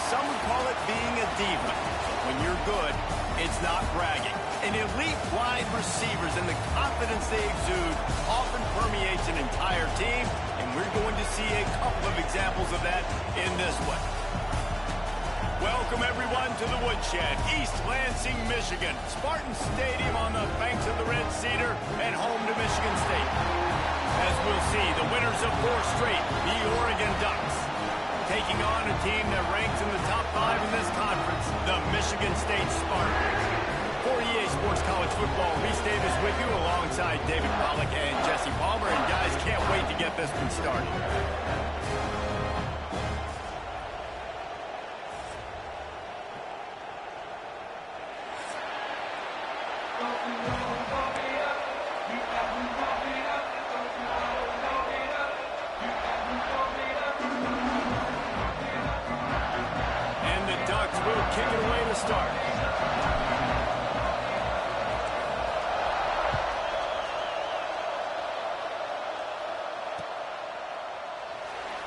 some would call it being a diva. When you're good, it's not bragging. And elite wide receivers and the confidence they exude often permeates an entire team, and we're going to see a couple of examples of that in this one. Welcome, everyone, to the Woodshed, East Lansing, Michigan. Spartan Stadium on the banks of the Red Cedar and home to Michigan State. As we'll see, the winners of 4 straight, the Oregon Ducks, taking on a team that ranks in the top 5 in this conference, the Michigan State Spartans. For EA Sports College Football, Reese Davis with you alongside David Pollack and Jesse Palmer. And guys, can't wait to get this one started. And the Ducks will kick it away to start.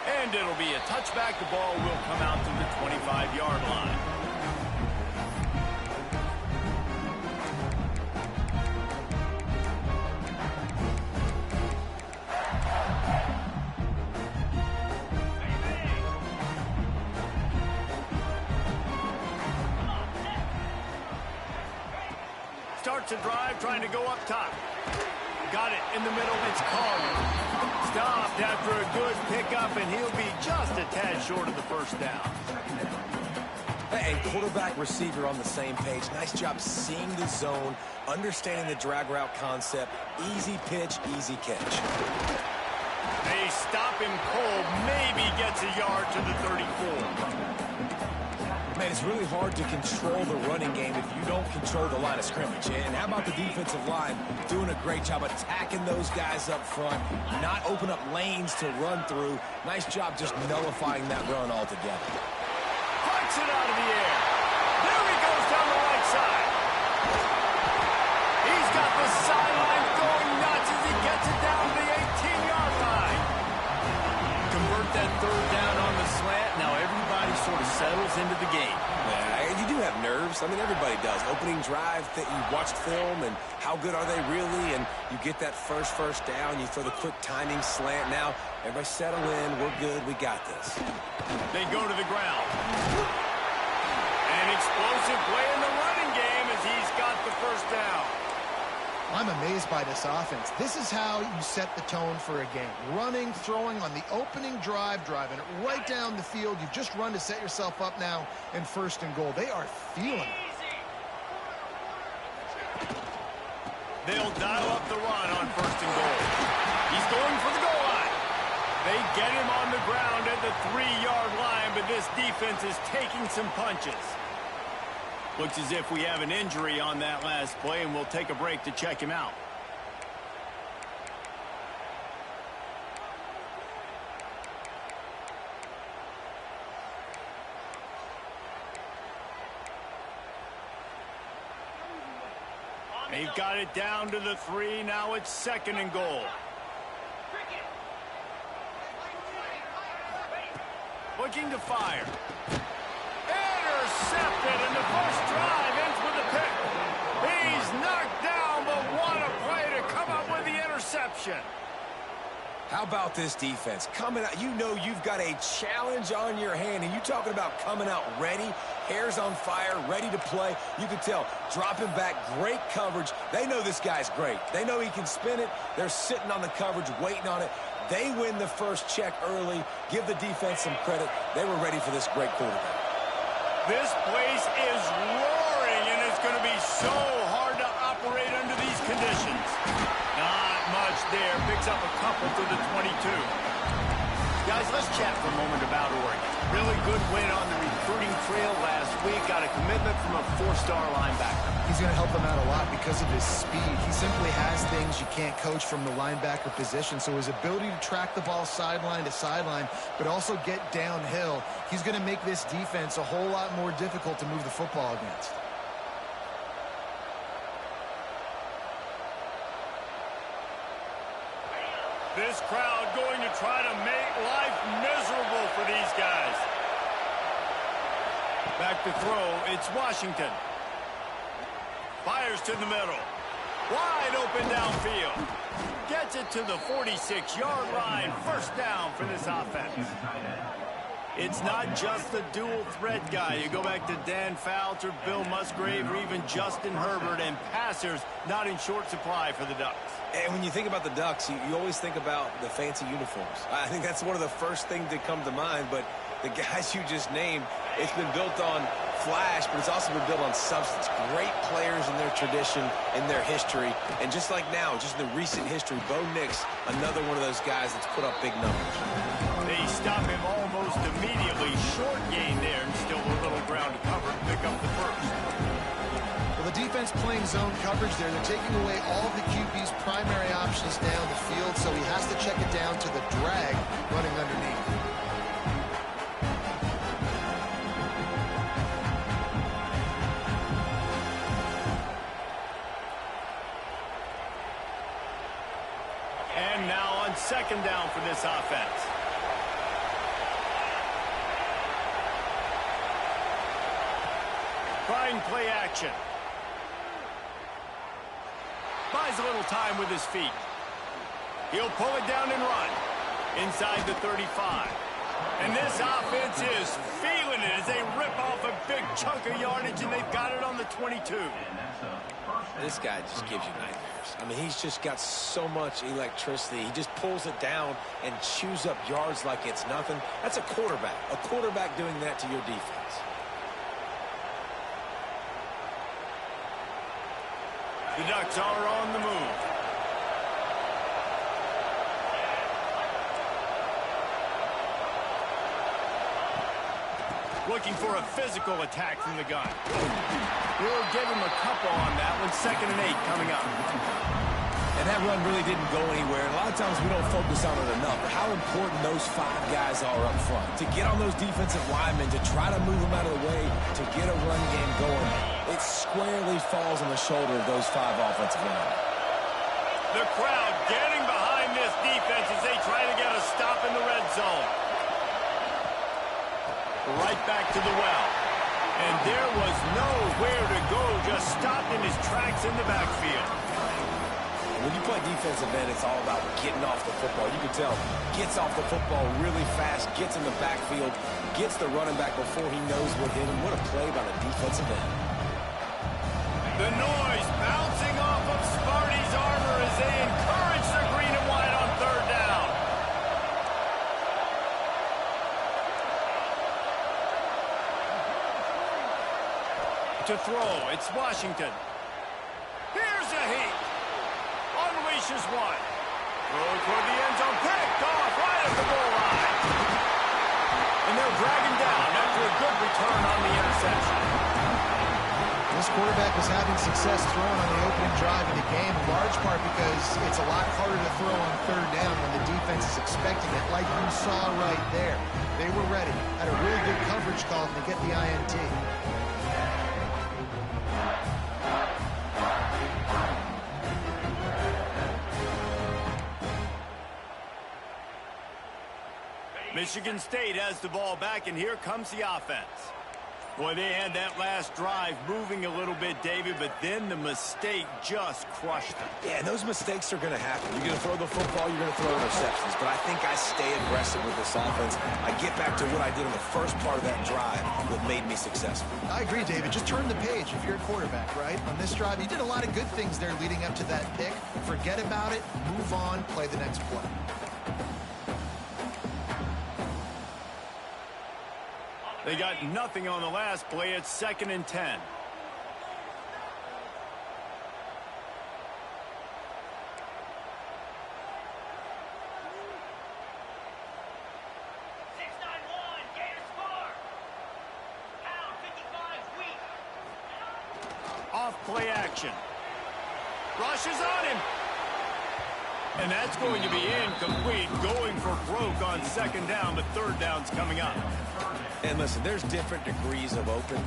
And it'll be a touchback. The ball will come out to the 25-yard line. Starts a drive, trying to go up top. Got it in the middle. It's Collier. Stopped after a good pickup, and he'll be just a tad short of the first down. Hey, quarterback, receiver on the same page. Nice job seeing the zone, understanding the drag route concept. Easy pitch, easy catch. They stop him cold. Maybe gets a yard to the 34. Man, it's really hard to control the running game if you don't control the line of scrimmage. And how about the defensive line doing a great job attacking those guys up front, not open up lanes to run through. Nice job just nullifying that run altogether. Punts it out of the air. There he goes down the right side. He's got the sideline going nuts as he gets it down to the 18-yard line. Convert that third down on the slant. Now everybody sort of settles into the game. Yeah, you do have nerves. I mean, everybody does. Opening drive, that you watched film, and how good are they really? And you get that first down. You throw the quick timing slant. Now, everybody settle in. We're good. We got this. They go to the ground. An explosive play in the running game as he's got the first down. I'm amazed by this offense. This is how you set the tone for a game. Running, throwing on the opening drive, driving it right down the field. You've just run to set yourself up now in 1st and goal. They are feeling it. They'll dial up the run on 1st and goal. He's going for the goal line. They get him on the ground at the 3-yard line, but this defense is taking some punches. Looks as if we have an injury on that last play, and we'll take a break to check him out. They've got it down to the 3. Now it's 2nd and goal. Looking to fire. Intercepted, and the first drive ends with a pick. He's knocked down, but what a play to come up with the interception. How about this defense? Coming out, you know you've got a challenge on your hand, and you talking about coming out ready, hair's on fire, ready to play. You can tell, dropping back, great coverage. They know this guy's great. They know he can spin it. They're sitting on the coverage, waiting on it. They win the first check early. Give the defense some credit. They were ready for this great quarterback. This place is roaring, and it's going to be so hard to operate under these conditions. Not much there. Picks up a couple to the 22. Guys, let's chat for a moment about Oregon. Really good win on the recruiting trail last week. Got a commitment from a 4-star linebacker. He's going to help them out a lot because of his speed. He simply has things you can't coach from the linebacker position. So his ability to track the ball sideline to sideline, but also get downhill, he's going to make this defense a whole lot more difficult to move the football against. This crowd going to try to make life miserable for these guys. Back to throw, it's Washington. Fires to the middle. Wide open downfield. Gets it to the 46-yard line. First down for this offense. It's not just the dual threat guy. You go back to Dan Fouts or Bill Musgrave or even Justin Herbert, and passers not in short supply for the Ducks. And when you think about the Ducks, you always think about the fancy uniforms. I think that's one of the first things that come to mind, but the guys you just named, it's been built on flash, but it's also been built on substance. Great players in their tradition, in their history, and just like now, just in the recent history, Bo Nix, another one of those guys that's put up big numbers. They stop him almost immediately. Short gain there, and still a little ground to cover to pick up the first. Well, the defense playing zone coverage there. They're taking away all of the QB's primary options down the field, so he has to check it down to the drag running underneath. And now on second down for this offense. Trying play action. Buys a little time with his feet. He'll pull it down and run. Inside the 35. And this offense is feeling it as they rip off a big chunk of yardage, and they've got it on the 22. This guy just gives you nightmares. I mean, he's just got so much electricity. He just pulls it down and chews up yards like it's nothing. That's a quarterback. A quarterback doing that to your defense. The Ducks are on the move. Looking for a physical attack from the gun. We'll give him a couple on that one. 2nd and 8 coming up. And that run really didn't go anywhere. And a lot of times we don't focus on it enough. But how important those 5 guys are up front. To get on those defensive linemen, to try to move them out of the way, to get a run game going. It squarely falls on the shoulder of those 5 offensive linemen. The crowd getting behind this defense as they try to get a stop in the red zone. Right back to the well. And there was nowhere to go, just stopped in his tracks in the backfield. When you play defensive end, it's all about getting off the football. You can tell, gets off the football really fast, gets in the backfield, gets the running back before he knows what hit him. What a play by the defensive end. The noise bouncing off of Sparty's armor as they encourage the green and white on 3rd down. To throw, it's Washington. Here's a heat. Unleashes one. Throw toward the end zone. Picked off right at the goal line. And they'll drag him down after a good return on the interception. This quarterback was having success throwing on the opening drive of the game, in large part because it's a lot harder to throw on 3rd down when the defense is expecting it, like you saw right there. They were ready. Had a really good coverage call to get the INT. Michigan State has the ball back, and here comes the offense. Boy, they had that last drive moving a little bit, David, but then the mistake just crushed them. Yeah, and those mistakes are going to happen. You're going to throw the football, you're going to throw interceptions. But I think I stay aggressive with this offense. I get back to what I did in the first part of that drive that made me successful. I agree, David. Just turn the page if you're a quarterback, right? On this drive, you did a lot of good things there leading up to that pick. Forget about it, move on, play the next play. They got nothing on the last play. It's 2nd and 10. Off play action. Rushes on him. And that's going to be incomplete. Going for broke on 2nd down, but 3rd down's coming up. And listen, there's different degrees of open,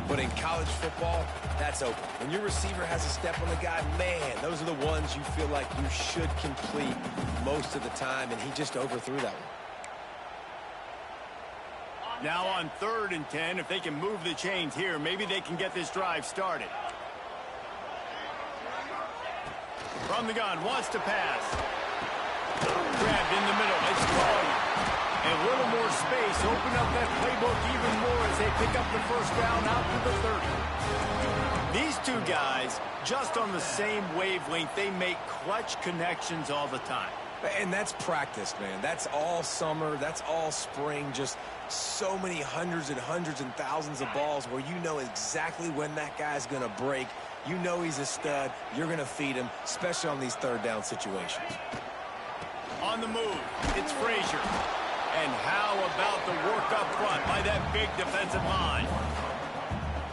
but in college football, that's open. When your receiver has a step on the guy, man, those are the ones you feel like you should complete most of the time, and he just overthrew that one. Now on 3rd and 10, if they can move the chains here, maybe they can get this drive started. From the gun, wants to pass. Grabbed in the middle. It's caught. A little more space. Open up that playbook even more as they pick up the first down out to the 30. These two guys, just on the same wavelength, they make clutch connections all the time. And that's practice, man. That's all summer. That's all spring. Just so many hundreds and thousands of balls where you know exactly when that guy's going to break. You know he's a stud. You're going to feed him, especially on these 3rd down situations. On the move, it's Frazier. And how about the work up front by that big defensive line?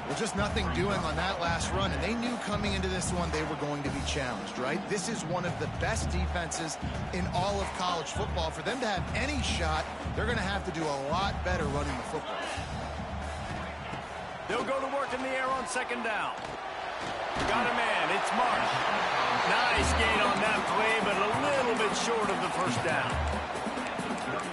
Well, just nothing doing on that last run, and they knew coming into this one they were going to be challenged, right? This is one of the best defenses in all of college football. For them to have any shot, they're going to have to do a lot better running the football. They'll go to work in the air on 2nd down. Got a man. It's Marsh. Nice gain on that play, but a little bit short of the first down.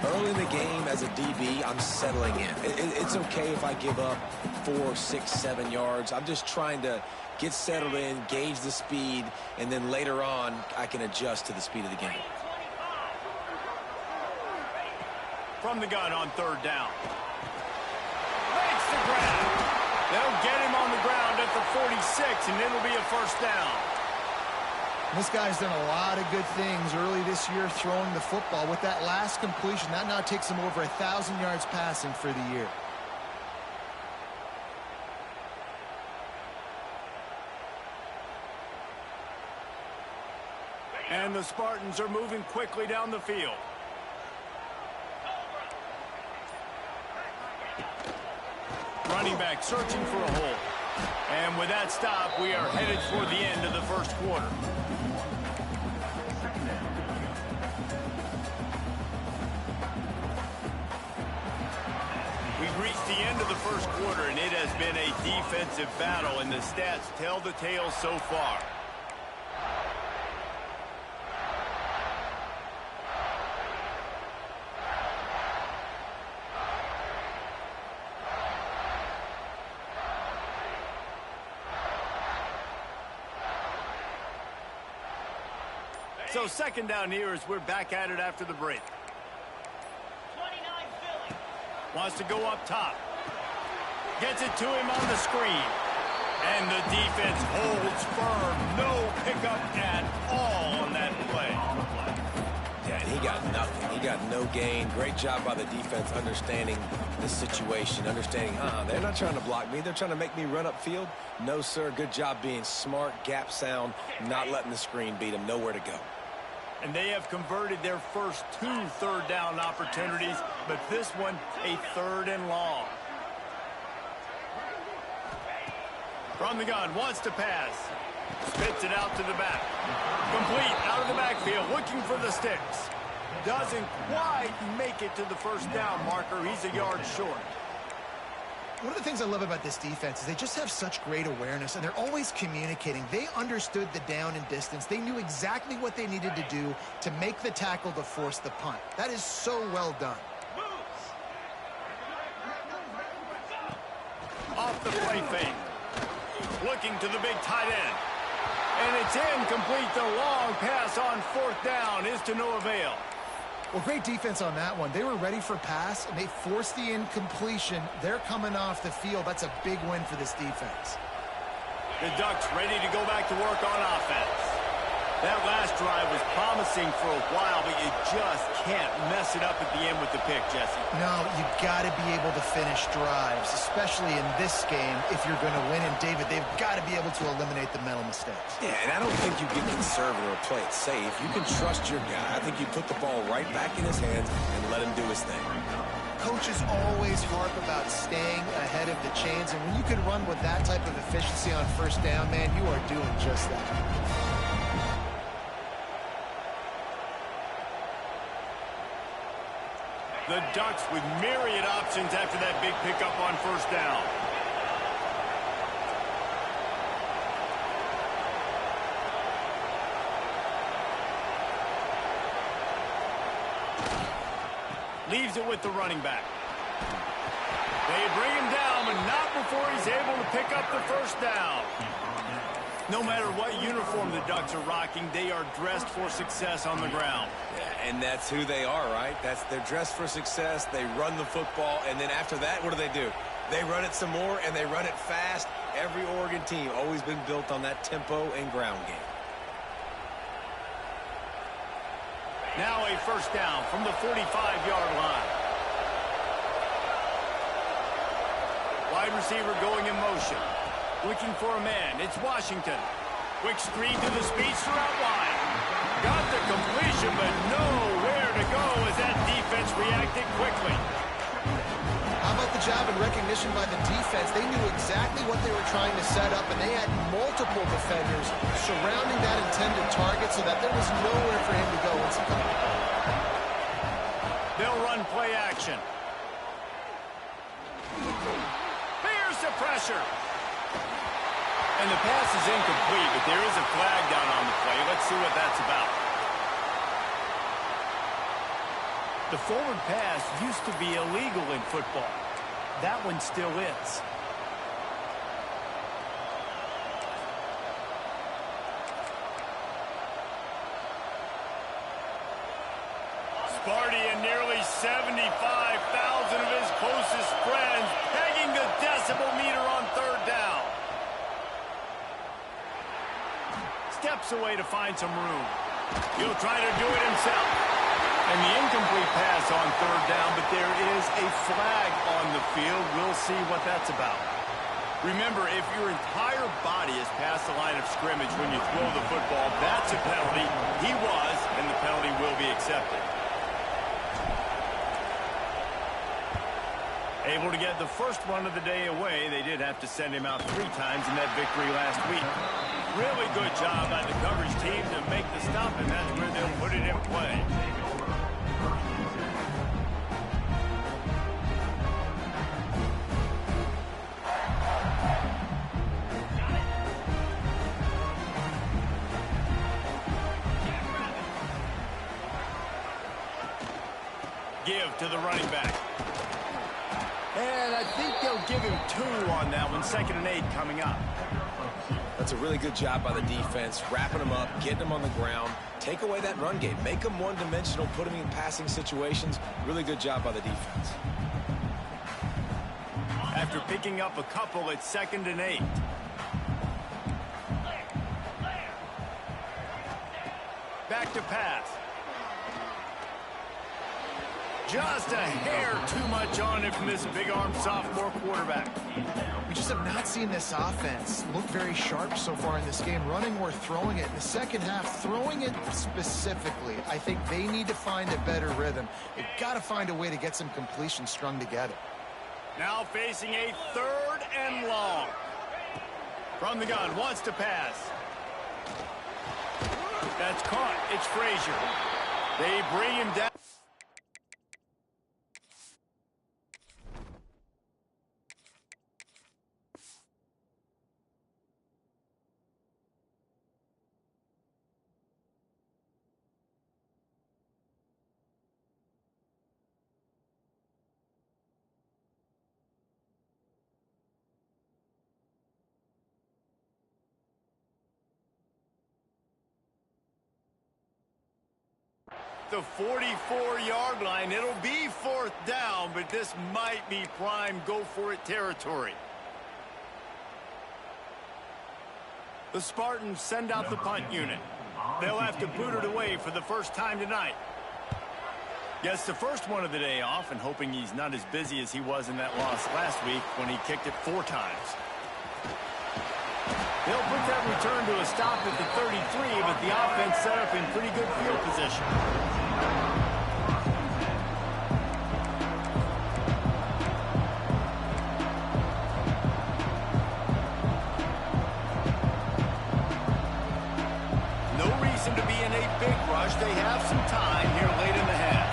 Early in the game, as a DB, I'm settling in. It's okay if I give up 4, 6, 7 yards. I'm just trying to get settled in, gauge the speed, and then later on, I can adjust to the speed of the game. From the gun on 3rd down. Makes the grab. They'll get him on the ground at the 46, and it'll be a first down. This guy's done a lot of good things early this year throwing the football. With that last completion, that now takes him over 1,000 yards passing for the year. And the Spartans are moving quickly down the field. Running back searching for a hole. And with that stop, we are headed for the end of the first quarter. We've reached the end of the first quarter, and it has been a defensive battle, and the stats tell the tale so far. So 2nd down here as we're back at it after the break. Wants to go up top. Gets it to him on the screen. And the defense holds firm. No pickup at all on that play. Yeah, and he got nothing. He got no gain. Great job by the defense understanding the situation, understanding, they're not trying to block me. They're trying to make me run upfield. No, sir. Good job being smart, gap sound, not letting the screen beat him. Nowhere to go. And they have converted their first 2 3rd down opportunities, but this one a 3rd and long. From the gun, wants to pass. Spits it out to the back. Complete out of the backfield, looking for the sticks. Doesn't quite make it to the first down marker. He's a yard short. One of the things I love about this defense is they just have such great awareness, and they're always communicating. They understood the down and distance. They knew exactly what they needed to do to make the tackle to force the punt. That is so well done. Off the play fake. Looking to the big tight end. And it's incomplete. The long pass on 4th down is to no avail. Well, great defense on that one. They were ready for pass, and they forced the incompletion. They're coming off the field. That's a big win for this defense. The Ducks ready to go back to work on offense. That last drive was promising for a while, but you just can't mess it up at the end with the pick, Jesse. No, you got to be able to finish drives, especially in this game if you're going to win. And, David, they've got to be able to eliminate the mental mistakes. Yeah, and I don't think you get conservative or play it safe. You can trust your guy. I think you put the ball right back in his hands and let him do his thing. Coaches always harp about staying ahead of the chains, and when you can run with that type of efficiency on 1st down, man, you are doing just that. The Ducks with myriad options after that big pickup on 1st down. Leaves it with the running back. They bring him down, but not before he's able to pick up the first down. No matter what uniform the Ducks are rocking, they are dressed for success on the ground. Yeah, and that's who they are, right? They're dressed for success. They run the football, and then after that, what do? They run it some more, and they run it fast. Every Oregon team always been built on that tempo and ground game. Now a first down from the 45-yard line. Wide receiver going in motion. Looking for a man. It's Washington. Quick screen to the speedster out wide. Got the completion, but nowhere to go as that defense reacted quickly. How about the job and recognition by the defense? They knew exactly what they were trying to set up, and they had multiple defenders surrounding that intended target so that there was nowhere for him to go once he got it. They'll run play action. Here's the pressure. And the pass is incomplete, but there is a flag down on the play. Let's see what that's about. The forward pass used to be illegal in football. That one still is. Sparty and nearly 75,000 of his closest friends pegging the decibel meter on third down. Steps away to find some room. He'll try to do it himself. And the incomplete pass on third down, but there is a flag on the field. We'll see what that's about. Remember, if your entire body is past the line of scrimmage when you throw the football, that's a penalty. He was, and the penalty will be accepted. Able to get the first one of the day away. They did have to send him out 3 times in that victory last week. Really good job by the coverage team to make the stop, and that's where they'll put it in play. Give to the running back. And I think they'll give him 2 on that one. 2nd and 8 coming up. That's a really good job by the defense, wrapping them up, getting them on the ground. Take away that run game. Make them one-dimensional, put them in passing situations. Really good job by the defense. After picking up a couple, it's 2nd and 8. Back to pass. Just a hair too much on it from this big-arm sophomore quarterback. We just have not seen this offense look very sharp so far in this game, running or throwing it. In the second half, throwing it specifically, I think they need to find a better rhythm. They've got to find a way to get some completion strung together. Now facing a 3rd and long. From the gun, wants to pass. That's caught. It's Frazier. They bring him down. The 44-yard line. It'll be 4th down, but this might be prime go-for-it territory. The Spartans send out the punt unit. They'll have to boot it away for the first time tonight. Gets the first one of the day off and hoping he's not as busy as he was in that loss last week when he kicked it 4 times. They'll put that return to a stop at the 33, but the offense set up in pretty good field position. No reason to be in a big rush. They have some time here late in the half.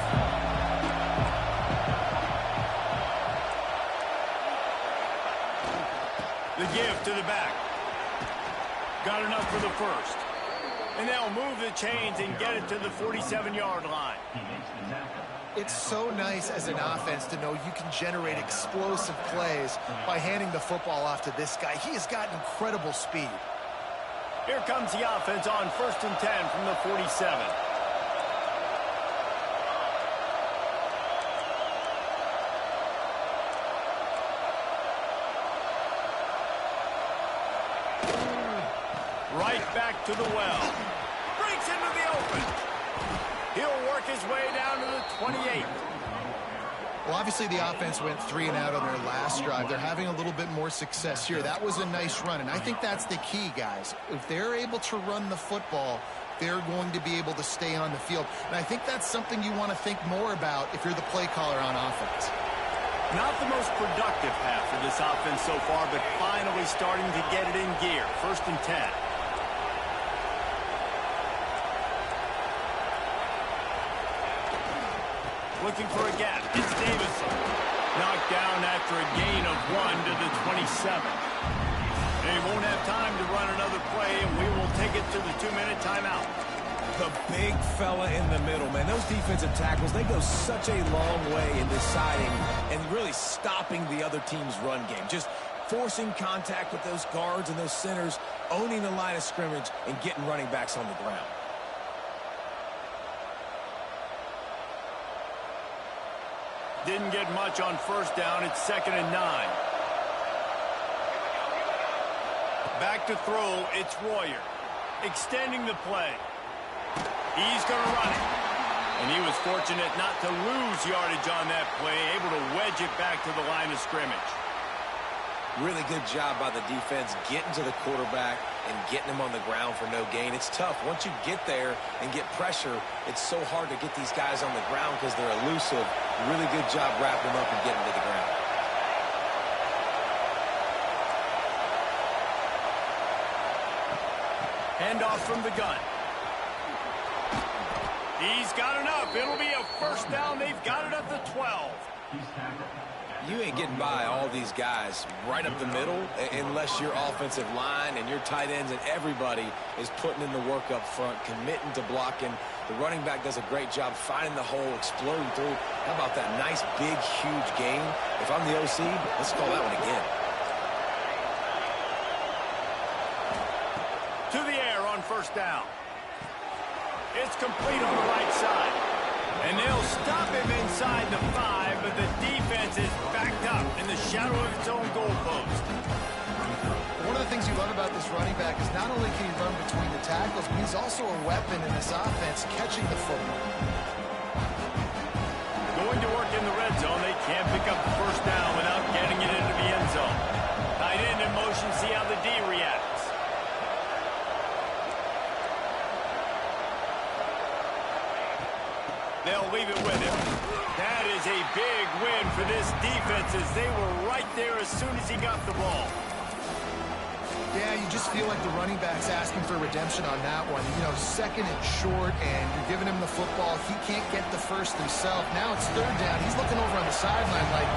The give to the back. Got enough for the first. And they'll move the chains and get it to the 47-yard line. It's so nice as an offense to know you can generate explosive plays by handing the football off to this guy. He has got incredible speed. Here comes the offense on 1st and 10 from the 47. Right back to the well. Breaks into the open. He'll work his way down to the 28. Well, obviously the offense went 3 and out on their last drive. They're having a little bit more success here. That was a nice run, and I think that's the key, guys. If they're able to run the football, they're going to be able to stay on the field. And I think that's something you want to think more about if you're the play caller on offense. Not the most productive half for this offense so far, but finally starting to get it in gear. 1st and 10. Looking for a gap. It's Davison. Knocked down after a gain of 1 to the 27. They won't have time to run another play, and we will take it to the 2-minute timeout. The big fella in the middle, man. Those defensive tackles, they go such a long way in deciding and really stopping the other team's run game. Just forcing contact with those guards and those centers, owning the line of scrimmage, and getting running backs on the ground. Didn't get much on 1st down. It's 2nd and 9. Back to throw. It's Royer. Extending the play. He's going to run it. And he was fortunate not to lose yardage on that play, able to wedge it back to the line of scrimmage. Really good job by the defense getting to the quarterback and getting him on the ground for no gain. It's tough. Once you get there and get pressure, it's so hard to get these guys on the ground because they're elusive. Really good job wrapping them up and getting to the ground. Handoff from the gun. He's got enough. It'll be a 1st down. They've got it at the 12. You ain't getting by all these guys right up the middle unless your offensive line and your tight ends and everybody is putting in the work up front, committing to blocking. The running back does a great job finding the hole, exploding through. How about that nice, big, huge gain? If I'm the OC, let's call that one again. To the air on 1st down. It's complete on the right side. And they'll stop him inside the 5, but the defense is backed up in the shadow of its own goalpost. One of the things you love about this running back is not only can he run between the tackles, but he's also a weapon in this offense catching the football. Going to work in the red zone. They can't pick up the 1st down without getting it into the end zone. Tight end in motion, see how the D reacts. They'll leave it with him. That is a big win for this defense as they were right there as soon as he got the ball. Yeah, you just feel like the running back's asking for redemption on that one. You know, 2nd and short, and you're giving him the football. He can't get the 1st himself. Now it's 3rd down. He's looking over on the sideline like,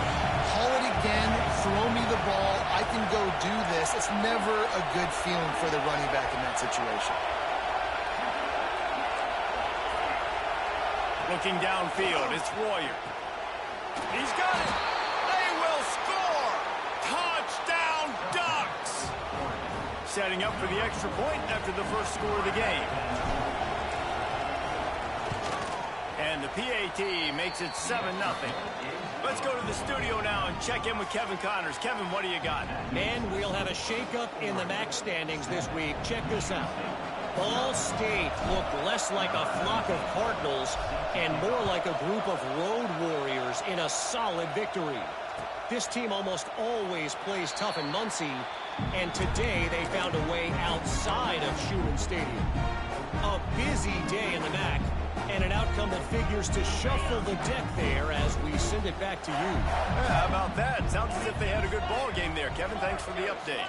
haul it again, throw me the ball. I can go do this. It's never a good feeling for the running back in that situation. Looking downfield, it's Royer. He's got it. They will score. Touchdown, Ducks. Setting up for the extra point after the 1st score of the game. And the PAT makes it 7-0. Let's go to the studio now and check in with Kevin Connors. Kevin, what do you got? And we'll have a shakeup in the MAC standings this week. Check this out. Ball State looked less like a flock of Cardinals and more like a group of road warriors in a solid victory. This team almost always plays tough in Muncie, and today they found a way outside of Schumann Stadium. A busy day in the MAC, and an outcome that figures to shuffle the deck there as we send it back to you. Yeah, how about that? Sounds as if they had a good ball game there. Kevin, thanks for the update.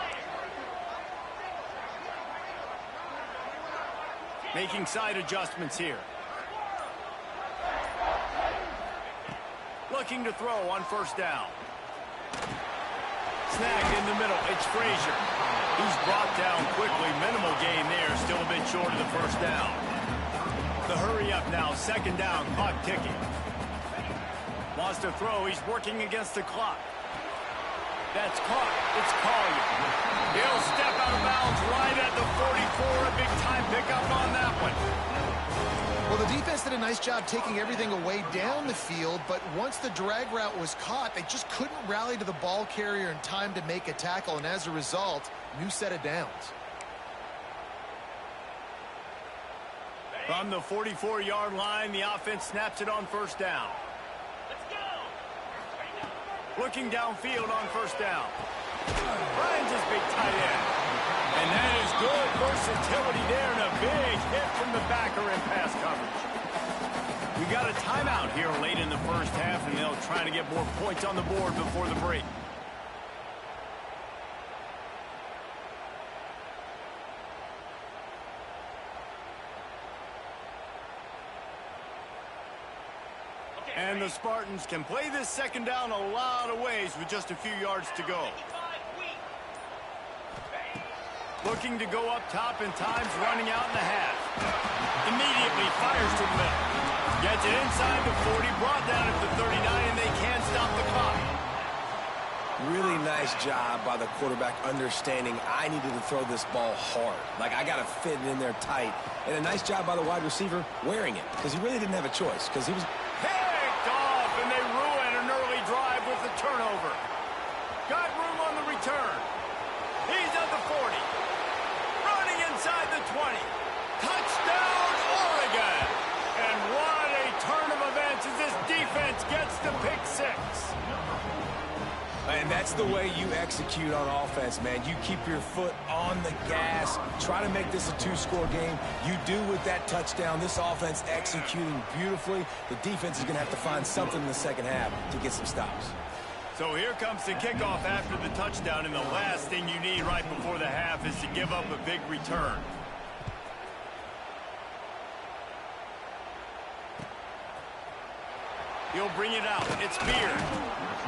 Making side adjustments here. Looking to throw on 1st down. Snagged in the middle. It's Frazier. He's brought down quickly. Minimal gain there. Still a bit short of the 1st down. The hurry up now. 2nd down. Clock ticking. Wants to throw. He's working against the clock. That's caught. It's Collier. He'll step out of bounds right at the 44. A big-time pickup on that one. Well, the defense did a nice job taking everything away down the field, but once the drag route was caught, they just couldn't rally to the ball carrier in time to make a tackle, and as a result, new set of downs. From the 44-yard line, the offense snaps it on first down. Looking downfield on first down. Finds his big tight end. And that is good versatility there and a big hit from the backer in pass coverage. We got a timeout here late in the first half, and they'll try to get more points on the board before the break. And the Spartans can play this second down a lot of ways with just a few yards to go. Looking to go up top in times, running out in the half. Immediately fires to the middle. Gets it inside the 40, brought down at the 39, and they can't stop the clock. Really nice job by the quarterback understanding I needed to throw this ball hard. Like, I got to fit it in there tight. And a nice job by the wide receiver wearing it, because he really didn't have a choice, because he was... Picked off, and they ruin an early drive with the turnover. Got room on the return. He's at the 40. Running inside the 20. Touchdown, Oregon! And what a turn of events as this defense gets the pick six. And that's the way you execute on offense, man. You keep your foot on the gas. Try to make this a two-score game. You do with that touchdown. This offense executing beautifully. The defense is going to have to find something in the second half to get some stops. So here comes the kickoff after the touchdown, and the last thing you need right before the half is to give up a big return. He'll bring it out. It's Beard.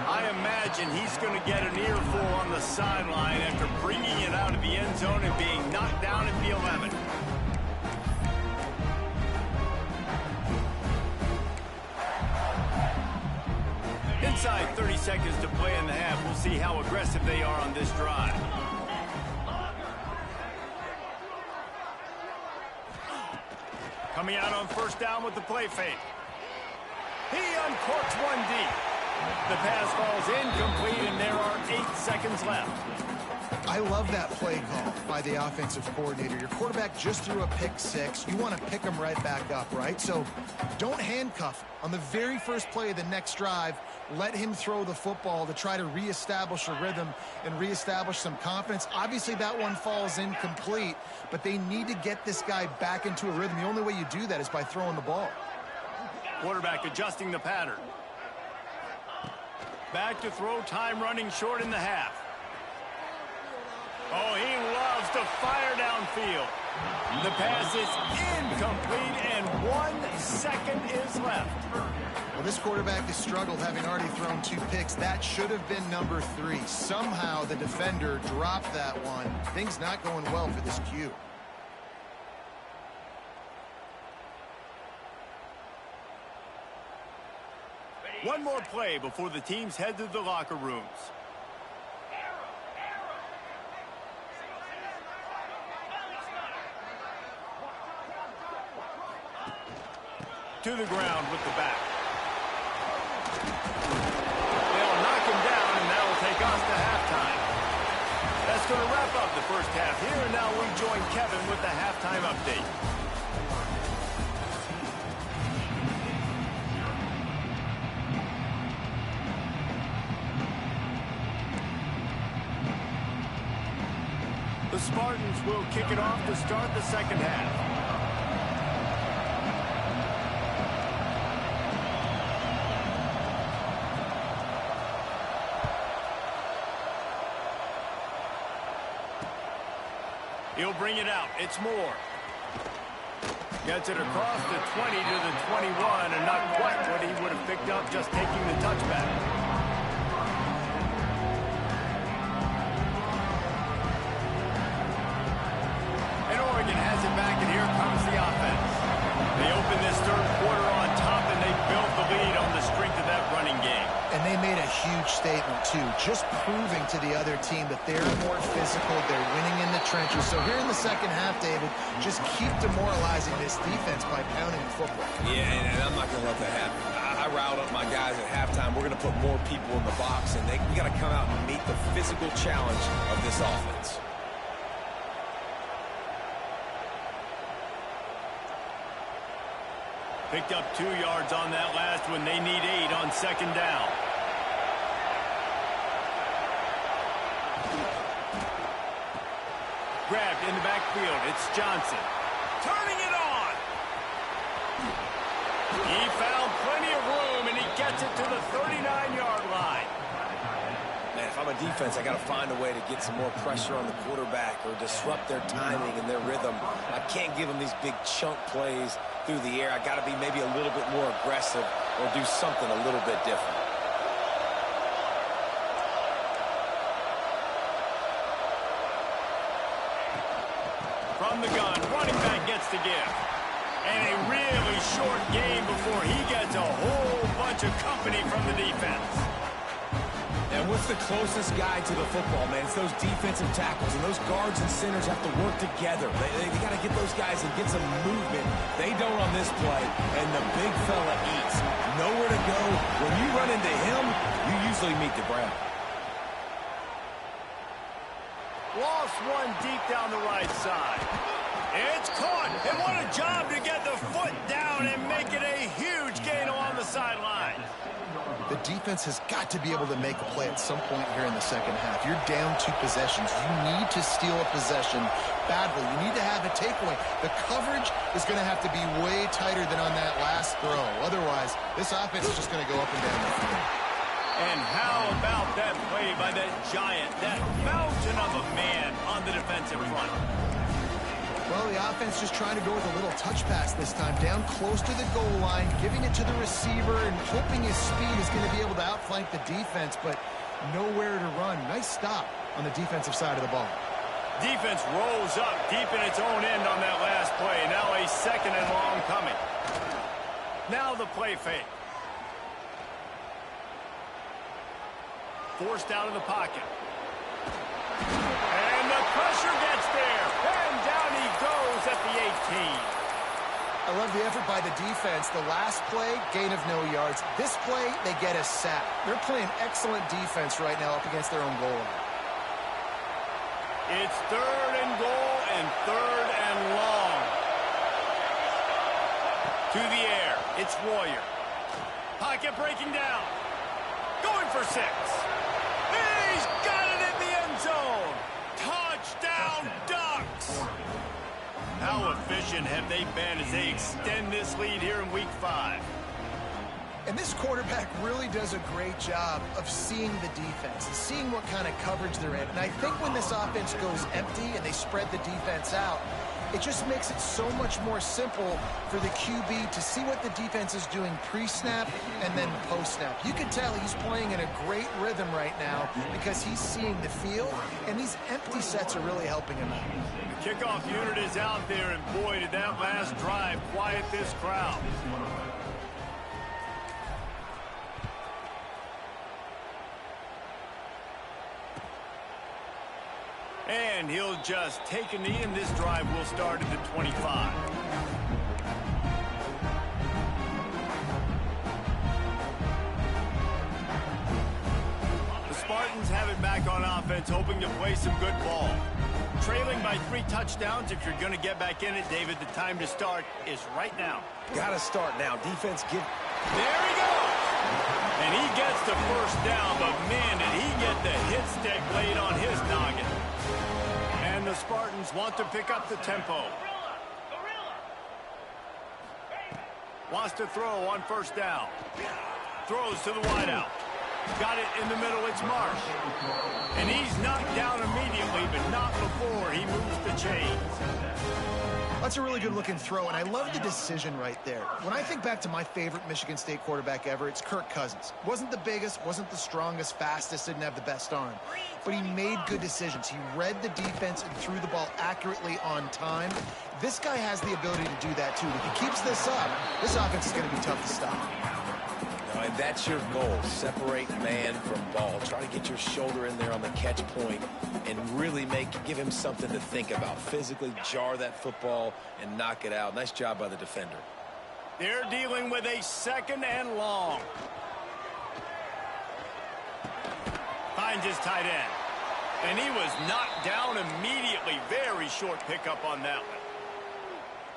I imagine he's going to get an earful on the sideline after bringing it out of the end zone and being knocked down at the 11. Inside 30 seconds to play in the half. We'll see how aggressive they are on this drive. Coming out on first down with the play fake. He uncorks one deep. The pass falls incomplete, and there are 8 seconds left. I love that play call by the offensive coordinator. Your quarterback just threw a pick six. You want to pick him right back up, right? So don't handcuff him. On the very first play of the next drive, let him throw the football to try to reestablish a rhythm and reestablish some confidence. Obviously, that one falls incomplete, but they need to get this guy back into a rhythm. The only way you do that is by throwing the ball. Quarterback adjusting the pattern. Back to throw, time running short in the half. Oh, he loves to fire downfield. The pass is incomplete, and 1 second is left. Well, this quarterback has struggled, having already thrown 2 picks. That should have been number 3. Somehow the defender dropped that one. Things not going well for this Q. One more play before the teams head to the locker rooms. To the ground with the back. They'll knock him down, and that'll take us to halftime. That's going to wrap up the first half here, and now we join Kevin with the halftime update. The Spartans will kick it off to start the second half. He'll bring it out. It's Moore. Gets it across the 20 to the 21, and not quite what he would have picked up just taking the touchback. Has it back, and here comes the offense. They open this third quarter on top, and they built the lead on the strength of that running huge statement, too. Just proving to the other team that they're more physical, they're winning in the trenches. So here in the second half, David, just keep demoralizing this defense by pounding the football. Yeah, and I'm not going to let that happen. I riled up my guys at halftime. We're going to put more people in the box, and we got to come out and meet the physical challenge of this offense. Picked up 2 yards on that last one. They need 8 on second down. Grabbed in the backfield. It's Johnson. Turning it on. He found plenty of room, and he gets it to the 39-yard line. Man, if I'm a defense, I got to find a way to get some more pressure on the quarterback or disrupt their timing and their rhythm. I can't give them these big chunk plays through the air. I got to be maybe a little bit more aggressive or do something a little bit different. From the gun, running back gets the gift. And a really short game before he gets a whole bunch of company from the defense. And what's the closest guy to the football, man? It's those defensive tackles, and those guards and centers have to work together. They got to get those guys and get some movement. They don't on this play, and the big fella eats. Nowhere to go. When you run into him, you usually meet the ground. Lost one deep down the right side. It's caught, and what a job to get the foot down and make it a huge gain along the sideline. The defense has got to be able to make a play at some point here in the second half. You're down 2 possessions. You need to steal a possession badly. You need to have a takeaway. The coverage is going to have to be way tighter than on that last throw. Otherwise, this offense is just going to go up and down the field. And how about that play by that giant, that mountain of a man on the defensive front? Well, the offense just trying to go with a little touch pass this time, down close to the goal line, giving it to the receiver and hoping his speed is going to be able to outflank the defense, but nowhere to run. Nice stop on the defensive side of the ball. Defense rolls up deep in its own end on that last play. Now a second and long coming. Now the play fake. Forced out of the pocket. And the pressure gets there. And down he goes at the 18. I love the effort by the defense. The last play, gain of no yards. This play, they get a sack. They're playing excellent defense right now up against their own goal line. It's 3rd and goal and 3rd and long. To the air. It's Royer. Pocket breaking down. Going for 6. He's got it in the end zone. Touchdown Ducks. How efficient have they been as they extend this lead here in Week 5? And this quarterback really does a great job of seeing the defense, seeing what kind of coverage they're in. And I think when this offense goes empty and they spread the defense out, it just makes it so much more simple for the QB to see what the defense is doing pre-snap and then post-snap. You can tell he's playing in a great rhythm right now because he's seeing the field, and these empty sets are really helping him out. The kickoff unit is out there, and boy, did that last drive quiet this crowd. And he'll just take a knee, and this drive will start at the 25. The Spartans have it back on offense, hoping to play some good ball. Trailing by 3 touchdowns. If you're going to get back in it, David, the time to start is right now. Got to start now. Defense, give. There he goes. And he gets the first down, but man, did he get the hit stick laid on his noggin. And the Spartans want to pick up the tempo. Wants to throw on first down. Throws to the wideout. Got it in the middle, it's Marsh. And he's knocked down immediately, but not before he moves the chains. That's a really good-looking throw, and I love the decision right there. When I think back to my favorite Michigan State quarterback ever, it's Kirk Cousins. Wasn't the biggest, wasn't the strongest, fastest, didn't have the best arm. But he made good decisions. He read the defense and threw the ball accurately on time. This guy has the ability to do that, too. If he keeps this up, this offense is going to be tough to stop. And that's your goal. Separate man from ball. Try to get your shoulder in there on the catch point and really give him something to think about. Physically jar that football and knock it out. Nice job by the defender. They're dealing with a 2nd and long. Finds his tight end. And he was knocked down immediately. Very short pickup on that one.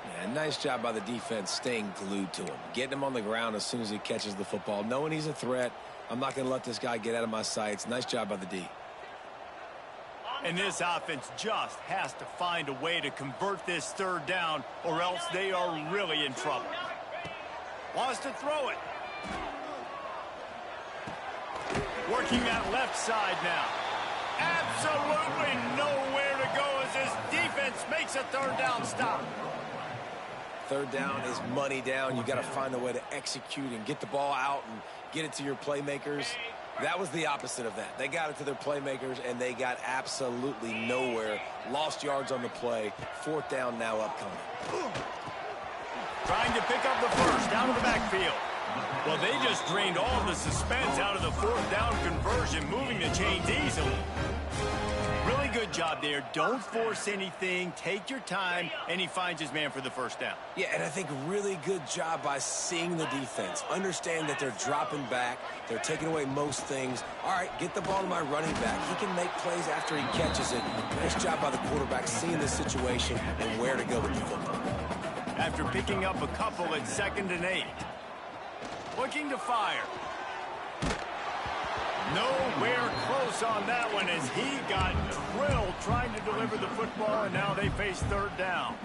Yeah, nice job by the defense staying glued to him. Getting him on the ground as soon as he catches the football. Knowing he's a threat. I'm not going to let this guy get out of my sights. Nice job by the D. And this offense just has to find a way to convert this 3rd down, or else they are really in trouble. Wants to throw it. Working that left side now. Absolutely nowhere to go as this defense makes a 3rd down stop. 3rd down is money down. You got to find a way to execute and get the ball out and get it to your playmakers. That was the opposite of that. They got it to their playmakers, and they got absolutely nowhere. Lost yards on the play. 4th down now upcoming. Trying to pick up the first out of the backfield. Well, they just drained all the suspense out of the 4th down conversion, moving the chains easily. Really good job there. Don't force anything. Take your time, and he finds his man for the 1st down. Yeah, and I think really good job by seeing the defense. Understand that they're dropping back. They're taking away most things. All right, get the ball to my running back. He can make plays after he catches it. Nice job by the quarterback seeing the situation and where to go with the football. After picking up a couple at 2nd and 8. Looking to fire. Nowhere close on that one as he got drilled trying to deliver the football, and now they face 3rd down.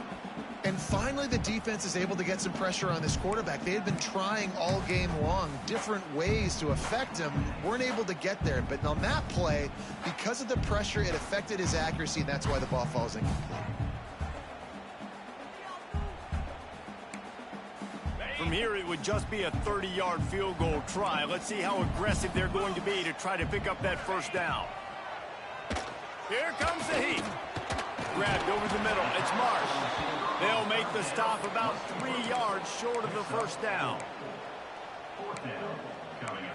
And finally, the defense is able to get some pressure on this quarterback. They had been trying all game long different ways to affect him. Weren't able to get there. But on that play, because of the pressure, it affected his accuracy, and that's why the ball falls incomplete. From here, it would just be a 30-yard field goal try. Let's see how aggressive they're going to be to try to pick up that 1st down. Here comes the heat. Grabbed over the middle. It's Marsh. They'll make the stop about 3 yards short of the 1st down. 4th down coming up.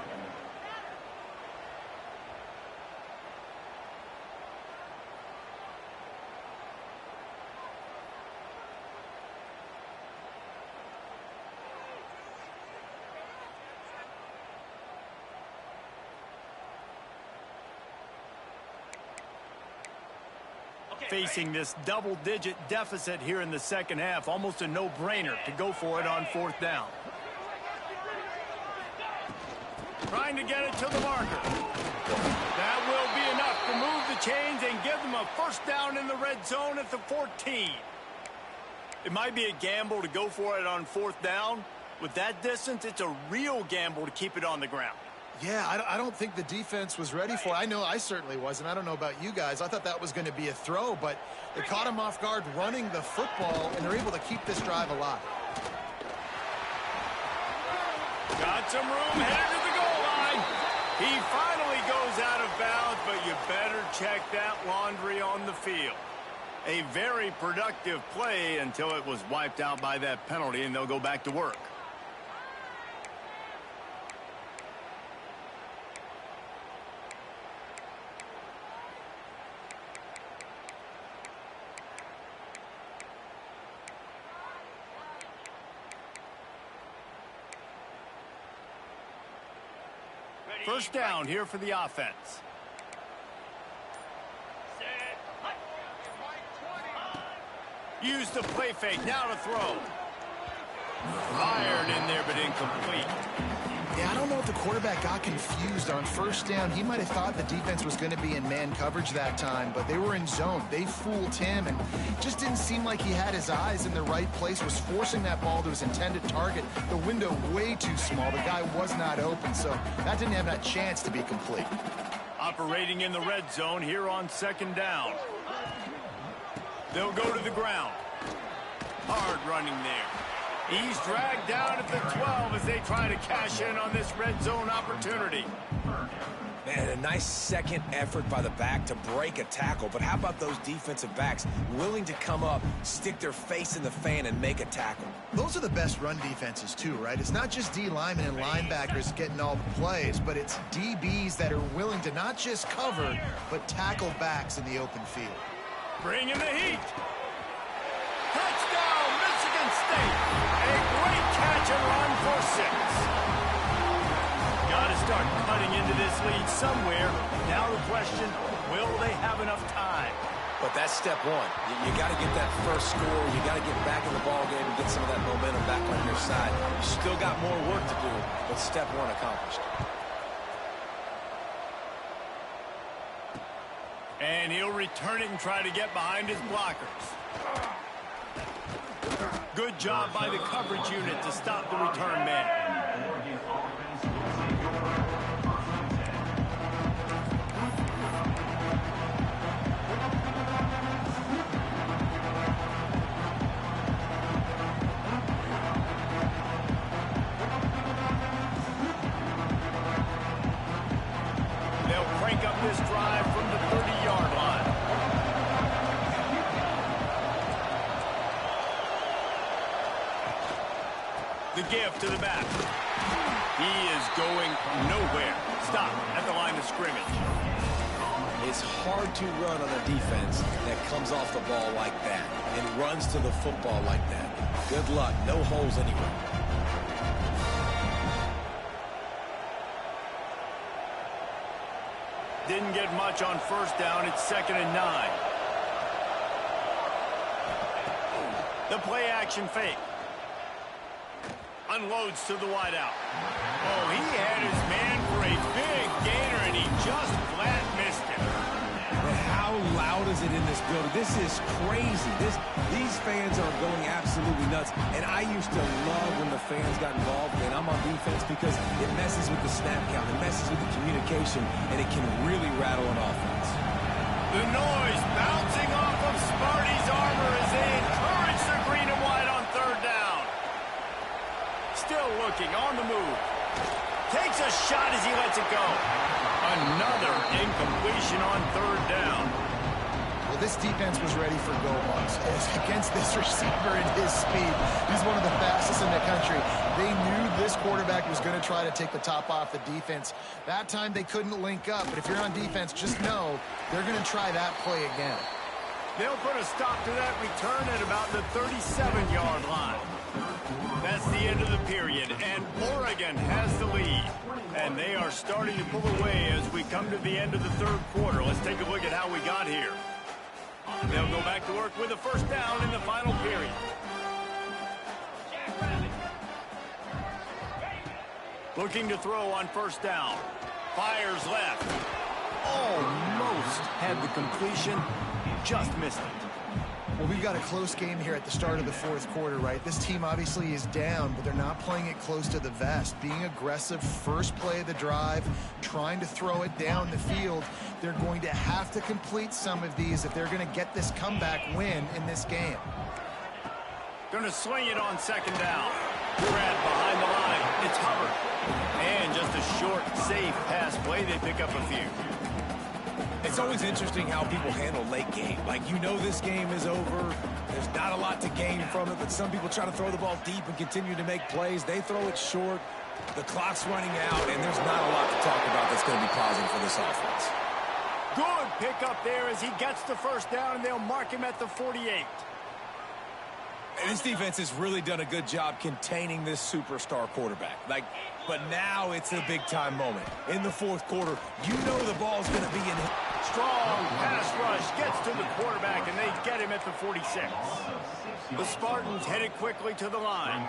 Facing this double-digit deficit here in the 2nd half, almost a no-brainer to go for it on 4th down. Trying to get it to the marker. That will be enough to move the chains and give them a 1st down in the red zone at the 14. It might be a gamble to go for it on 4th down. With that distance, it's a real gamble to keep it on the ground. Yeah, I don't think the defense was ready for it. I know I certainly wasn't. I don't know about you guys. I thought that was going to be a throw, but they caught him off guard running the football, and they're able to keep this drive alive. Got some room, headed to the goal line. He finally goes out of bounds, but you better check that laundry on the field. A very productive play until it was wiped out by that penalty, and they'll go back to work. First down here for the offense. Use the play fake, now to throw. Fired in there, but incomplete. Yeah, I don't know if the quarterback got confused on 1st down. He might have thought the defense was going to be in man coverage that time, but they were in zone. They fooled him, and just didn't seem like he had his eyes in the right place, was forcing that ball to his intended target. The window way too small. The guy was not open, so that didn't have that chance to be complete. Operating in the red zone here on 2nd down. They'll go to the ground. Hard running there. He's dragged down at the 12 as they try to cash in on this red zone opportunity. Man, a nice second effort by the back to break a tackle. But how about those defensive backs willing to come up, stick their face in the fan, and make a tackle? Those are the best run defenses too, right? It's not just D linemen and linebackers getting all the plays, but it's DBs that are willing to not just cover, but tackle backs in the open field. Bring in the heat. Touchdown, Michigan State. A great catch and run for 6. Got to start cutting into this lead somewhere. Now the question, will they have enough time? But that's step one. You got to get that first score. You got to get back in the ball game and get some of that momentum back on your side. You still got more work to do, but step one accomplished. And he'll return it and try to get behind his blockers. Good job by the coverage unit to stop the return man. This drive from the 30-yard line. The give to the back. He is going nowhere. Stop at the line of scrimmage. It's hard to run on a defense that comes off the ball like that and runs to the football like that. Good luck. No holes anywhere. Didn't get much on first down. It's 2nd and 9. The play action fake. Unloads to the wideout. Oh, he had his man for a big gainer, and he just flat missed it. But how loud is it in this building? This is crazy. These fans are going absolutely nuts. And I used to love when the fans got involved, and I'm on defense, because it messes with the snap count, it messes with the communication, and it can really rattle an offense. The noise bouncing off of Sparty's armor as they encourage the green and white on 3rd down. Still looking on the move. Takes a shot as he lets it go. Another incompletion on 3rd down. Well, this defense was ready for goal marks. Against this receiver at his speed, he's one of the fastest in the country. They knew this quarterback was going to try to take the top off the defense. That time they couldn't link up, but if you're on defense, just know they're going to try that play again. They'll put a stop to that return at about the 37-yard line. That's the end of the period, and Oregon has the lead. And they are starting to pull away as we come to the end of the 3rd quarter. Let's take a look at how we got here. They'll go back to work with a first down in the final period. Looking to throw on first down. Fires left. Almost had the completion. Just missed it. Well, we've got a close game here at the start of the 4th quarter, right? This team obviously is down, but they're not playing it close to the vest. Being aggressive, first play of the drive, trying to throw it down the field. They're going to have to complete some of these if they're going to get this comeback win in this game. Going to swing it on 2nd down. Brad behind the line. It's Hubbard. And just a short, safe pass play. They pick up a few. It's always interesting how people handle late game. Like, you know this game is over. There's not a lot to gain from it, but some people try to throw the ball deep and continue to make plays. They throw it short. The clock's running out, and there's not a lot to talk about that's going to be positive for this offense. Good pickup there as he gets the first down, and they'll mark him at the 48. And this defense has really done a good job containing this superstar quarterback. But now it's a big-time moment. In the 4th quarter, you know the ball's going to be in. Strong pass rush gets to the quarterback, and they get him at the 46. The Spartans headed quickly to the line.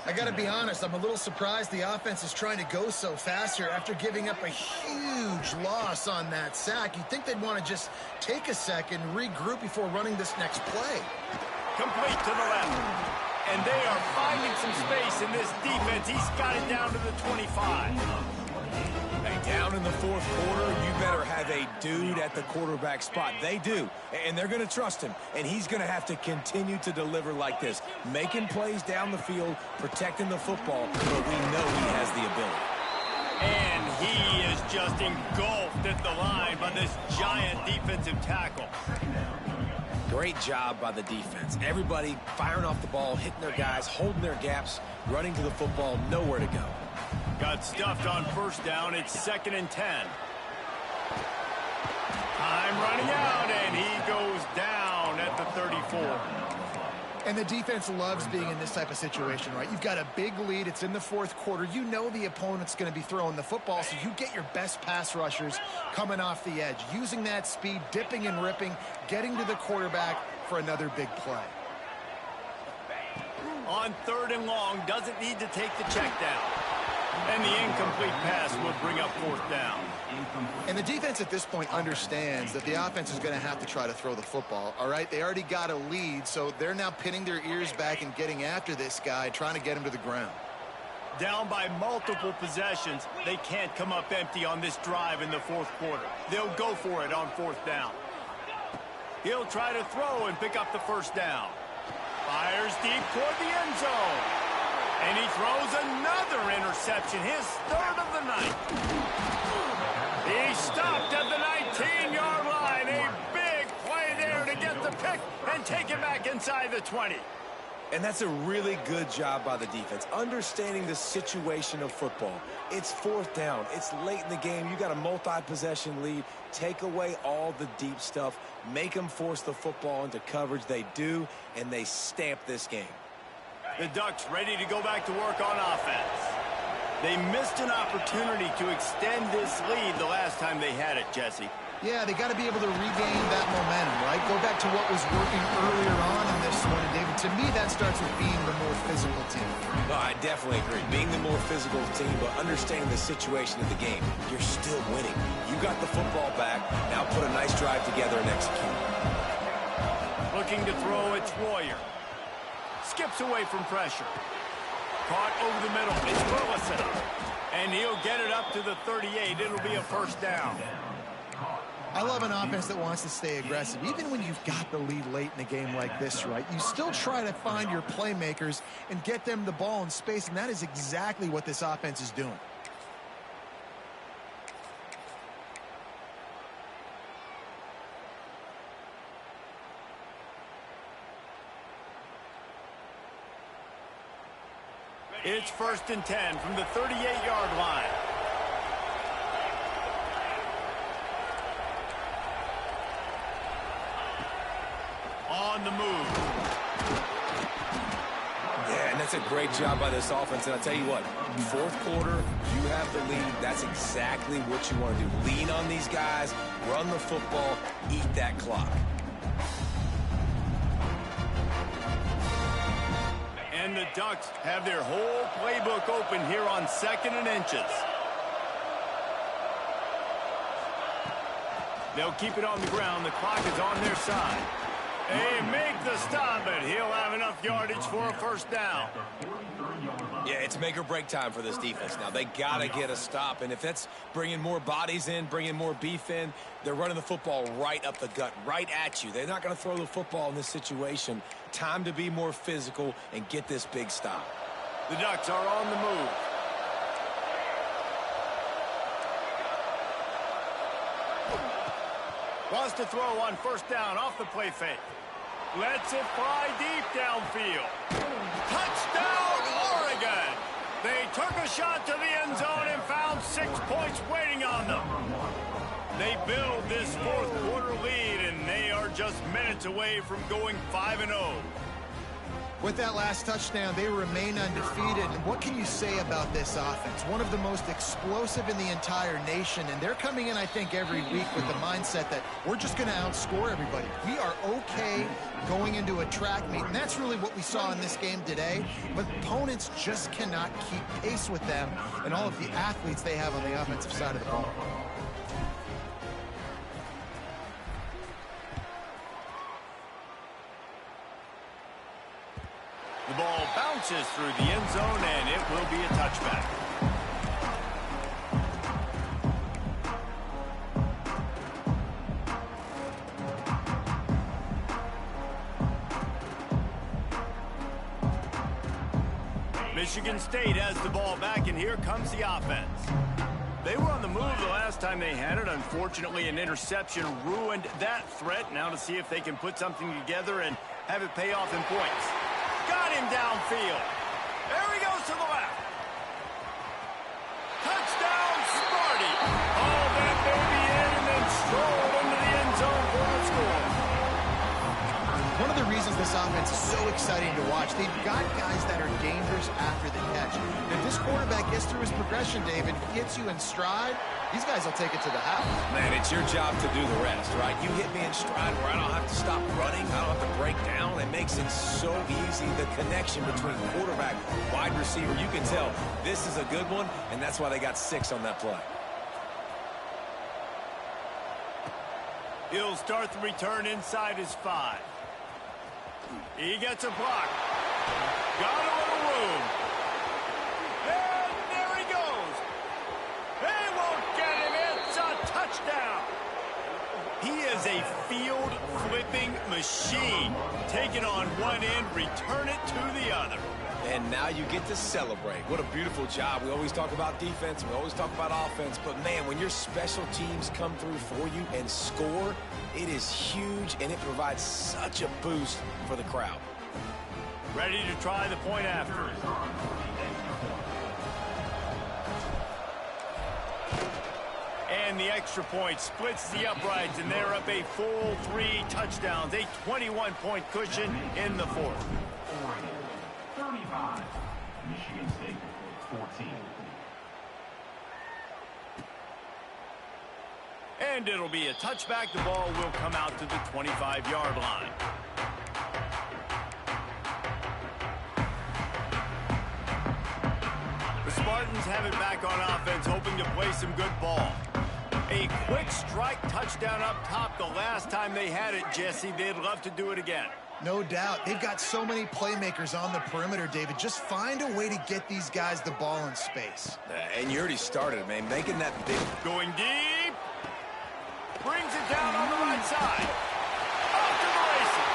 I got to be honest, I'm a little surprised the offense is trying to go so fast here after giving up a huge loss on that sack. You'd think they'd want to just take a second, regroup before running this next play. Complete to the left. And they are finding some space in this defense. He's got it down to the 25. Hey, down in the 4th quarter, you better have a dude at the quarterback spot. They do, and they're going to trust him. And he's going to have to continue to deliver like this, making plays down the field, protecting the football, but we know he has the ability. And he is just engulfed at the line by this giant defensive tackle. Great job by the defense. Everybody firing off the ball, hitting their guys, holding their gaps, running to the football, nowhere to go. Got stuffed on first down. It's 2nd and 10. Time running out, and he goes down at the 34. And the defense loves being in this type of situation, right? You've got a big lead. It's in the fourth quarter. You know the opponent's going to be throwing the football, so you get your best pass rushers coming off the edge, using that speed, dipping and ripping, getting to the quarterback for another big play. On 3rd and long, doesn't need to take the check down. And the incomplete pass will bring up 4th down. And the defense at this point understands that the offense is going to have to try to throw the football, all right? They already got a lead, so they're now pinning their ears back and getting after this guy, trying to get him to the ground. Down by multiple possessions, they can't come up empty on this drive in the fourth quarter. They'll go for it on 4th down. He'll try to throw and pick up the 1st down. Fires deep toward the end zone. And he throws another interception, his 3rd of the night. He stopped at the 19-yard line. A big play there to get the pick and take it back inside the 20. And that's a really good job by the defense, understanding the situation of football. It's 4th down. It's late in the game. You got a multi-possession lead. Take away all the deep stuff. Make them force the football into coverage. They do, and they stamp this game. The Ducks ready to go back to work on offense. They missed an opportunity to extend this lead the last time they had it, Jesse. Yeah, they got to be able to regain that momentum, right? Go back to what was working earlier on in this one, and David, to me, that starts with being the more physical team. No, I definitely agree. Being the more physical team, but understanding the situation of the game. You're still winning. You got the football back. Now put a nice drive together and execute. Looking to throw, it's Royer. Skips away from pressure. Caught over the middle. It's Burleson. And he'll get it up to the 38. It'll be a 1st down. I love an offense that wants to stay aggressive. Even when you've got the lead late in a game like this, right, you still try to find your playmakers and get them the ball in space, and that is exactly what this offense is doing. It's 1st and 10 from the 38-yard line. On the move. Yeah, and that's a great job by this offense. And I'll tell you what, 4th quarter, you have the lead. That's exactly what you want to do. Lean on these guys, run the football, eat that clock. And the Ducks have their whole playbook open here on 2nd and inches. They'll keep it on the ground. The clock is on their side. They make the stop, and he'll have enough yardage for a 1st down. Yeah, it's make or break time for this defense now. They got to get a stop, and if that's bringing more bodies in, bringing more beef in, they're running the football right up the gut, right at you. They're not going to throw the football in this situation. Time to be more physical and get this big stop. The Ducks are on the move. Wants to throw on 1st down off the play fake. Lets it fly deep downfield. Touchdown, Oregon! They took a shot to the end zone and found 6 points waiting on them. They build this 4th quarter lead, and they are just minutes away from going 5-0. With that last touchdown, they remain undefeated. And what can you say about this offense? One of the most explosive in the entire nation. And they're coming in, I think, every week with the mindset that we're just going to outscore everybody. We are okay going into a track meet. And that's really what we saw in this game today. But opponents just cannot keep pace with them and all of the athletes they have on the offensive side of the ball. The ball bounces through the end zone, and it will be a touchback. Michigan State has the ball back, and here comes the offense. They were on the move the last time they had it. Unfortunately, an interception ruined that threat. Now to see if they can put something together and have it pay off in points. Got him downfield. There he goes to the left. Touchdown, Sparty. Oh, that baby in and then strolled into the end zone for a score. One of the reasons this offense is so exciting to watch, they've got guys that are dangerous after the catch. And if this quarterback gets through his progression, David, gets you in stride, these guys will take it to the house. Man, it's your job to do the rest, right? You hit me in stride where I don't have to stop running. I don't have to break down. It makes it so easy. The connection between quarterback, wide receiver, you can tell this is a good one, and that's why they got 6 on that play. He'll start the return inside his 5. He gets a block. Got a little room. And there he goes. They won't get him. It's a touchdown. He is a field-flipping machine. Take it on one end, return it to the other. And now you get to celebrate. What a beautiful job. We always talk about defense. We always talk about offense. But, man, when your special teams come through for you and score, it is huge, and it provides such a boost for the crowd. Ready to try the point after. And the extra point splits the uprights, and they're up a full 3 touchdowns. A 21-point cushion in the 4th. 35. Michigan State 14. And it'll be a touchback. The ball will come out to the 25-yard line. The Spartans have it back on offense, hoping to play some good ball. A quick strike touchdown up top the last time they had it, Jesse. They'd love to do it again. No doubt. They've got so many playmakers on the perimeter, David. Just find a way to get these guys the ball in space. And you already started, man, making that big. Going deep. Brings it down on the right side. Off to the races.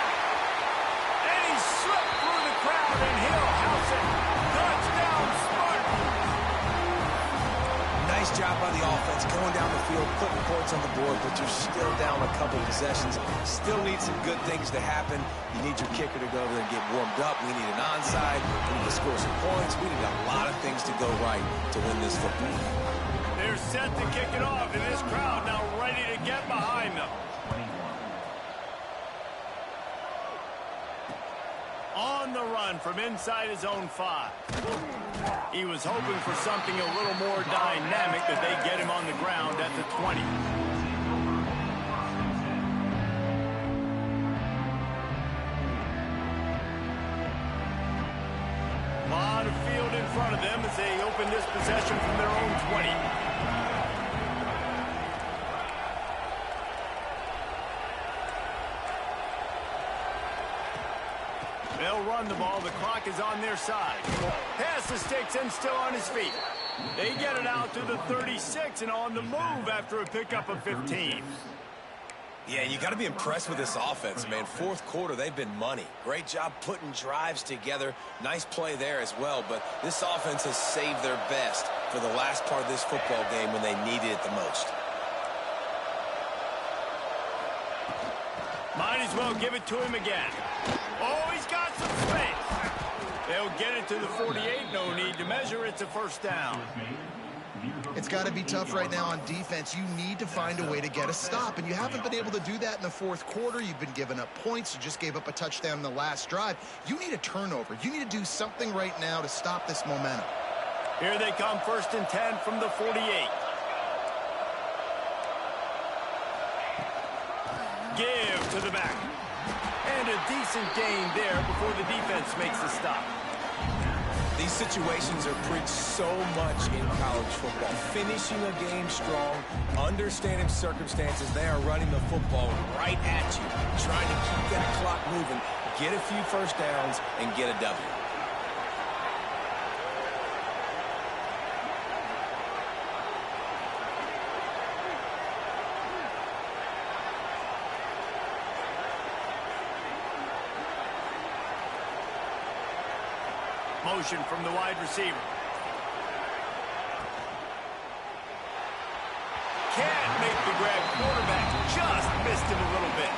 And he slipped through the crowd, and he'll house it. Touchdown, Spartans. Nice job by the offense, going down the field, putting points on the board, but you're still down a couple possessions. Still need some good things to happen. You need your kicker to go over there and get warmed up. We need an onside. We need to score some points. We need a lot of things to go right to win this football game. They're set to kick it off, and this crowd now ready to get behind them. On the run from inside his own 5. He was hoping for something a little more dynamic, but they get him on the ground at the 20. A lot of field in front of them as they open this possession from their own 20. They'll run the ball. The clock is on their side. Pass the sticks and still on his feet. They get it out to the 36 and on the move after a pickup of 15. Yeah, you got to be impressed with this offense, man. 4th quarter, they've been money. Great job putting drives together. Nice play there as well, but this offense has saved their best for the last part of this football game when they needed it the most. Might as well give it to him again. Oh, he's got some space. They'll get it to the 48. No need to measure. It's a first down. It's got to be tough right now on defense. You need to find a way to get a stop, and you haven't been able to do that in the 4th quarter. You've been giving up points. You just gave up a touchdown in the last drive. You need a turnover. You need to do something right now to stop this momentum. Here they come, 1st and 10 from the 48. Give to the back. And a decent gain there before the defense makes the stop. These situations are preached so much in college football. Finishing a game strong, understanding circumstances. They are running the football right at you, trying to keep that clock moving, get a few first downs, and get a W. Motion from the wide receiver. Can't make the grab. Quarterback just missed him a little bit.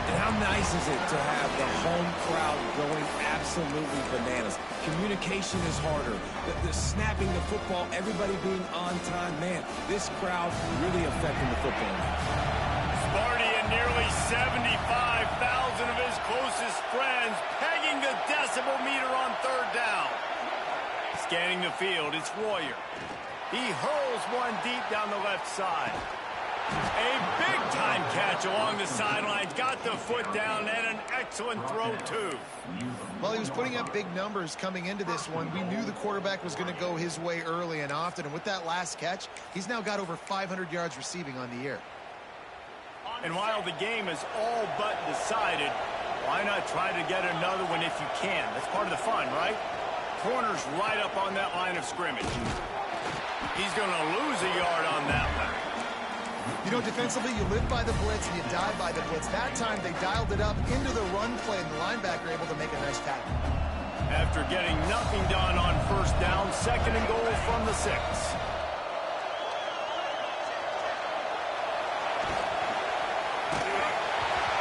And how nice is it to have the home crowd going absolutely bananas? Communication is harder. The snapping the football, everybody being on time. Man, this crowd really affecting the football. Sparty and nearly 75,000 of his closest friends pegging the decibel meter on third down. Scanning the field, it's Royer. He hurls one deep down the left side. A big-time catch along the sidelines. Got the foot down and an excellent throw, too. Well, he was putting up big numbers coming into this one. We knew the quarterback was going to go his way early and often. And with that last catch, he's now got over 500 yards receiving on the year. And while the game is all but decided, why not try to get another one if you can? That's part of the fun, right? Corner's right up on that line of scrimmage. He's going to lose a yard on that one. You know, defensively, you live by the blitz and you die by the blitz. That time, they dialed it up into the run play, and the linebacker able to make a nice tackle. After getting nothing done on first down, 2nd and goal from the 6.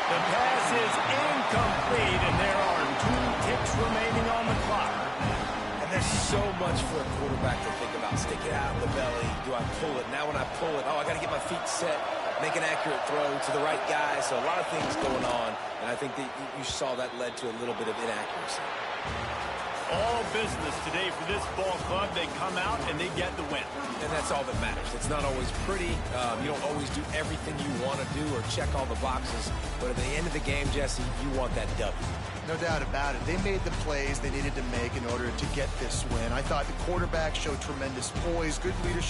The pass is incomplete, and there are 2 ticks remaining on the clock. And there's so much for a quarterback to think about. Stick it out in the belly. Do I pull it? Now when I pull it, I got to get my feet set, make an accurate throw to the right guy. So a lot of things going on, and I think that you saw that led to a little bit of inaccuracy. All business today for this ball club. They come out and they get the win. And that's all that matters. It's not always pretty. You don't always do everything you want to do or check all the boxes. But at the end of the game, Jesse, you want that W. No doubt about it. They made the plays they needed to make in order to get this win. I thought the quarterback showed tremendous poise, good leadership.